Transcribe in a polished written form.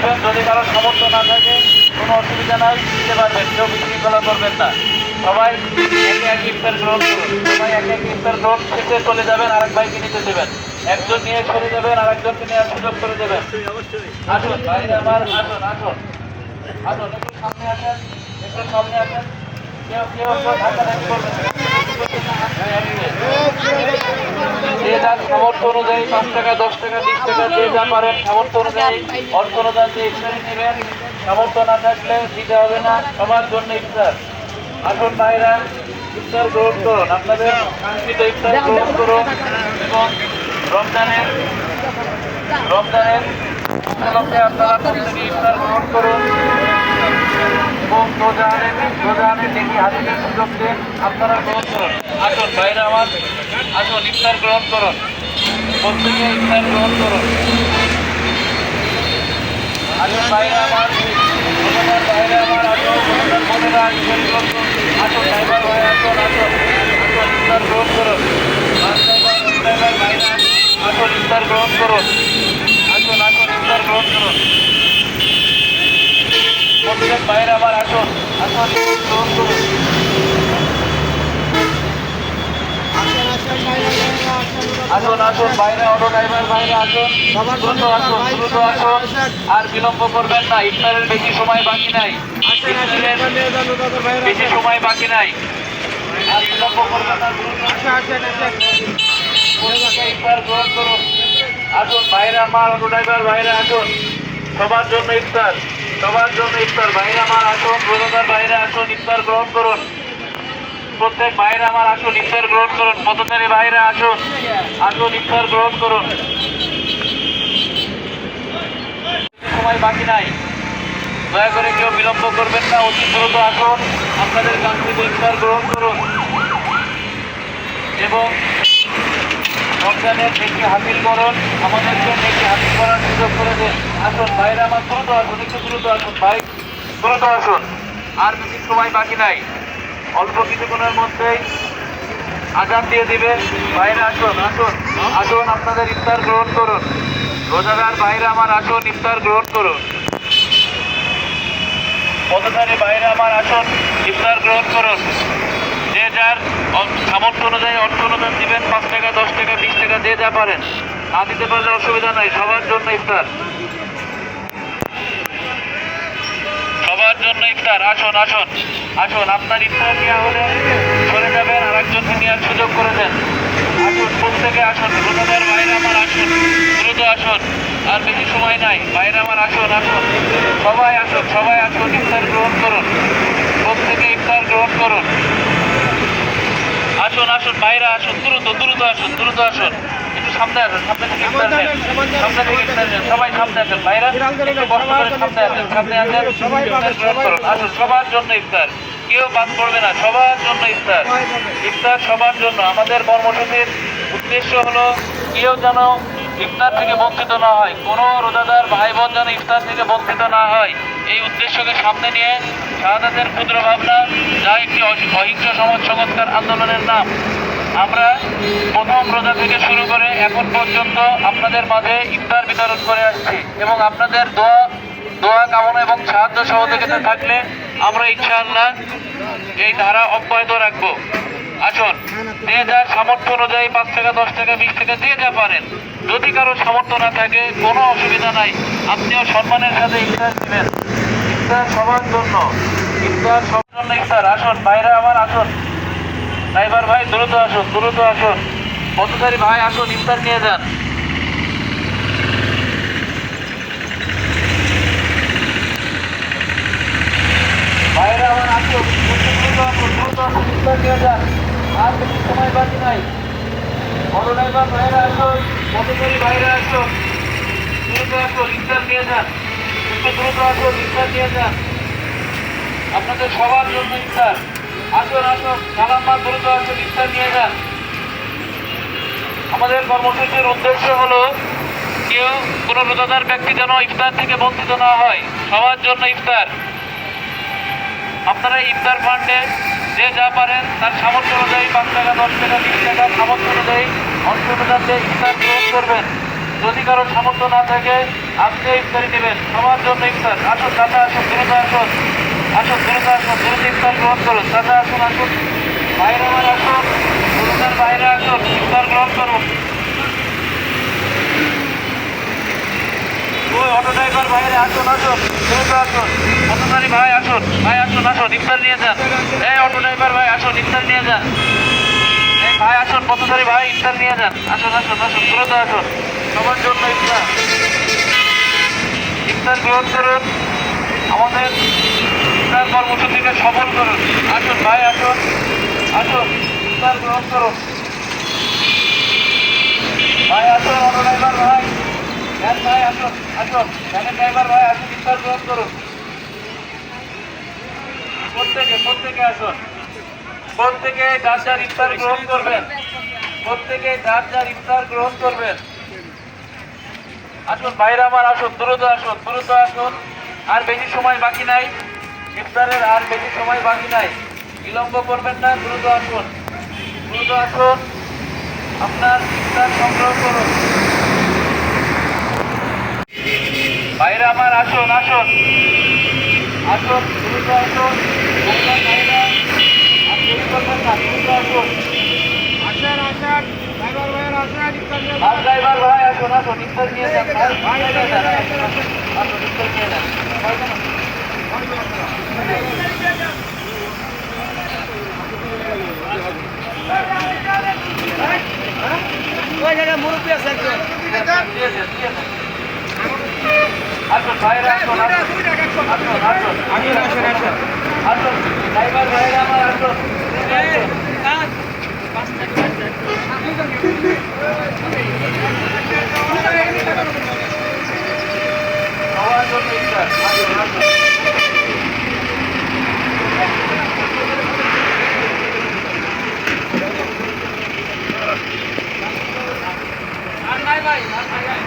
দিবেন। যদি কারো সামর্থ্য না থাকে কোনো অসুবিধা নাই, দিতে পারবেন, কেউ বিশৃঙ্খলা করবেন না। সবাই একে একে ইফতার গ্রহণ করুন। সবাই একে একে ইফতার গ্রহণ শেষে চলে যাবেন, আরেক ভাইকে নিতে দেবেন। একজন নিয়ে সরে যাবেন, আরেকজনকে নেওয়ার সুযোগ করে দেবেন। আসুন বাইরে আমার, আসুন আসুন আসুন, একটু সামনে আসেন, একটু সামনে আসেন। কেউ কেউ ধাক্কাধাক্কি করবেন না। যে যার সামর্থ্য অনুযায়ী 5 টাকা, 10 টাকা, 20 টাকা, যে যা পারেন সামর্থ্য অনুযায়ী অর্থ অনুদান দিয়ে ইফতারি নেবেন। সামর্থ্য না থাকলে দিতে হবে না, সবার জন্য ইফতার। আসুন ভাইরা, ইফতার গ্রহণ করুন, আপনাদের কাঙ্ক্ষিত ইফতার গ্রহণ করুন এবং রমজানের উপলক্ষে আপনারা প্রত্যেকে ইফতার গ্রহণ করুন এবং রোজানের দেখি হাজিদের সুযোগ দিন, আপনারা গ্রহণ করুন। আসুন ভাইরা আমার, আসুন ইফতার গ্রহণ করুন, প্রত্যেকে ইফতার গ্রহণ করুন। আসুন ভাইরা আমার, বাইরে আমার, আসুন বোনেরা ইফতার গ্রহণ করুন। আসুন ড্রাইভার ভাই, আসুন আসুন আসুন ইফতার গ্রহণ করুন। ড্রাইভার ভাইরা আসুন ইফতার গ্রহণ করুন। আসুন আসুন ইফতার গ্রহণ করুন। প্রত্যেক বাইরে আমার, আসুন আসুন ইফতার গ্রহণ করুন। আসুন আসুন বাইরে, অটো ড্রাইভার বাইরে আসুন, দ্রুত আসুন, দ্রুত আসুন, আর বিলম্ব করবেন না। ইফতারের বেশি সময় বাকি নাই, বেশি সময় বাকি নাই, আর বিলম্ব করবেন না। ইফতার গ্রহণ করুন। আসুন বাইরে আমার, অটো ড্রাইভার বাইরে আসুন, সবার জন্য ইফতার, সবার জন্য ইফতার। বাইরে আমার আসুন, রোজাদার বাইরে আসুন, ইফতার গ্রহণ করুন। প্রত্যেক ভাইরা আমার আসুন, ইফতার গ্রহণ করুন। পথচারী ভাইরা আসুন, আসুন ইফতার গ্রহণ করুন। সময় বাকি নাই, দয়া করে কেউ বিলম্ব করবেন না, অতি দ্রুত আসুন, আপনাদের কাঙ্ক্ষিত ইফতার গ্রহণ করুন এবং রমজানের নেকি হাসিল করুন, আমাদেরকে নেকি হাসিল করার সুযোগ করে দেন। আসুন ভাইরা আমার, দ্রুত আসুন, একটু দ্রুত আসুন ভাই, দ্রুত আসুন, আর বেশি সময় বাকি নাই, অল্প কিছুক্ষণের মধ্যেই আজান দিয়ে দিবে। বাইরে আসুন, আসুন আসুন, আপনাদের ইফতার গ্রহণ করুন। রোজাদার বাইরে আমার আসুন, ইফতার গ্রহণ করুন। পথচারী বাইরে আমার আসুন, ইফতার গ্রহণ করুন। যে যার সামর্থ্য অনুযায়ী অর্থ অনুদান দিবেন, 5 টাকা, 10 টাকা, 20 টাকা, যে যা পারেন। না দিতে পারলে অসুবিধা নাই, সবার জন্য ইফতার, সবার জন্য ইফতার। আসুন আসুন আসুন, আপনার ইফতার নেওয়া হলে সরে যাবেন, আর একজনকে নেওয়ার সুযোগ করে দেন। আসুন প্রত্যেকে আসুন, রোজাদার বাইরে আমার আসুন, দ্রুত আসুন, আর বেশি সময় নাই। বাইরে আমার আসুন, আসুন সবাই আসুন, সবাই আসুন, ইফতার গ্রহণ করুন, প্রত্যেকে ইফতার গ্রহণ করুন। আসুন আসুন বাইরে আসুন, দ্রুত দ্রুত আসুন, দ্রুত আসুন, একটু সামনে আসুন, সামনে থেকে ইফতার নেন, সামনে থেকে ইফতার নেন, সবাই সামনে আসেন। বাইরে একটু কষ্ট করে সামনে আসেন, সামনে আসেন, ইফতার গ্রহণ করুন। আসুন সবার জন্য ইফতার, কেউ বাদ পড়বে না, সবার জন্য ইফতার, ইফতার সবার জন্য। আমাদের কর্মসূচির উদ্দেশ্য হলো কেউ যেন ইফতার থেকে বঞ্চিত না হয়, কোনো রোজাদার ভাই বোন যেন ইফতার থেকে বঞ্চিত না হয়, এই উদ্দেশ্যকে সামনে নিয়ে শাহাদাতের ক্ষুদ্র ভাবনা, যা একটি অহিংস সমাজ সংস্কার আন্দোলনের নাম, আমরা প্রথম রোজা থেকে শুরু করে এখন পর্যন্ত আপনাদের মাঝে ইফতার বিতরণ করে আসছি এবং আপনাদের দোয়া কামনা এবং সাহায্য সহযোগিতা থাকলে আমরা ইনশাআল্লাহ এই ধারা অব্যাহত রাখবো। আসুন, যে যার সামর্থ্য অনুযায়ী 5 টাকা, 10 টাকা, 20 টাকা, যে যা পারেন। যদি কারো সামর্থ্য না থাকে কোনো অসুবিধা নাই, আপনিও সম্মানের সাথে ইফতার দিবেন। ইফতার সবার জন্য, ইফতার সবার জন্য ইফতার। আসুন বাইরে আমার, আসুন ড্রাইভার ভাই, দ্রুত আসুন, দ্রুত আসুন, পথচারী ভাই আসুন, ইফতার নিয়ে যান। বাইরে আমার আসুন, দ্রুত আসুন, দ্রুত আসুন, ইফতার নিয়ে যান, আর বেশি সময় বাকি নাই। অটো ড্রাইভার ভাইরা আসুন, পথচারী ভাইরা আসুন, দ্রুত আসুন, ইফতার নিয়ে যান, একটু দ্রুত আসুন, ইফতার নিয়ে যান, আপনাদের সবার জন্য ইফতার। আসুন আসুন সালাম্মা, দ্রুত আসুন, ইফতার নিয়ে যান। আমাদের কর্মসূচির উদ্দেশ্য হলো কেউ কোনো রোজাদার ব্যক্তি যেন ইফতার থেকে বঞ্চিত না হয়, সবার জন্য ইফতার। আপনারা ইফতার ফান্ডে যে যা পারেন তার সামর্থ্য অনুযায়ী 5 টাকা, 10 টাকা, 20 টাকা সামর্থ্য অনুযায়ী অর্থ অনুদান দিয়ে ইফতার গ্রহণ করবেন। যদি কারো সামর্থ্য না থাকে আপনি ইফতারি নেবেন, সবার জন্য ইফতার। আসুন চাচা, আসুন, দ্রুত আসুন, আসুন, দ্রুত আসুন, দ্রুত ইফতার গ্রহণ করুন। চাচা আসুন, আসুন, বাইরে আমার আসুন, দ্রুতের বাইরে আসুন, ইফতার গ্রহণ করুন। ওই অটো ড্রাইভার বাইরে আসুন, আসুন, দ্রুত আসুন, অটোধারী ভাই আসুন, ভাই আসুন, আসুন, ইফতার নিয়ে যান। এই অটো ড্রাইভার ভাই আসুন, ইফতার নিয়ে যান। এই ভাই আসুন, পথচারী ভাই ইফতার নিয়ে যান। আসুন, আসুন, আসুন, দ্রুত আসুন, সবার জন্য ইফতার। ইফতার গ্রহণ করুন, আমাদের ইফতার কর্মসূচিকে সফল করুন। আসুন ভাই, আসুন, আসুন, ইফতার গ্রহণ করুন। ভাই আসুন, অটো ড্রাইভার ভাই, ভ্যান ভাই আসুন, আসুন, ভ্যানের ড্রাইভার ভাই আসুন, ইফতার গ্রহণ করুন। প্রত্যেকে আসুন, প্রত্যেকে যার যার ইফতার গ্রহণ করবেন, প্রত্যেকে যার যার ইফতার গ্রহণ করবেন। আসুন ভাইরা আমার, আসুন, দ্রুত আসুন, দ্রুত আসুন, আর বেশি সময় বাকি নাই, ইফতারের আর বেশি সময় বাকি নাই, বিলম্ব করবেন না, দ্রুত আসুন, দ্রুত আসুন, আপনার ইফতার সংগ্রহ করুন। ভাইরা আমার আসুন, আসুন, আসুন, দ্রুত আসুন, ভাইরা ভাইরা আর দেরি করবেন না, দ্রুত আসুন। বাস ড্রাইভার ভাই আসুন, আসুন, ইফতার নিয়ে যান, ভাই নিয়ে যান, আসুন, ইফতার নিয়ে যান। মুরব্বী আছে একজন। আসুন ভাইরা, আসুন, আসুন, আসুন, আসুন, আসুন, ড্রাইভার ভাইরা আমার আসুন, সবার জন্য ইফতার। আসুন, আসুন। আর নাই ভাই, আর নাই ভাই।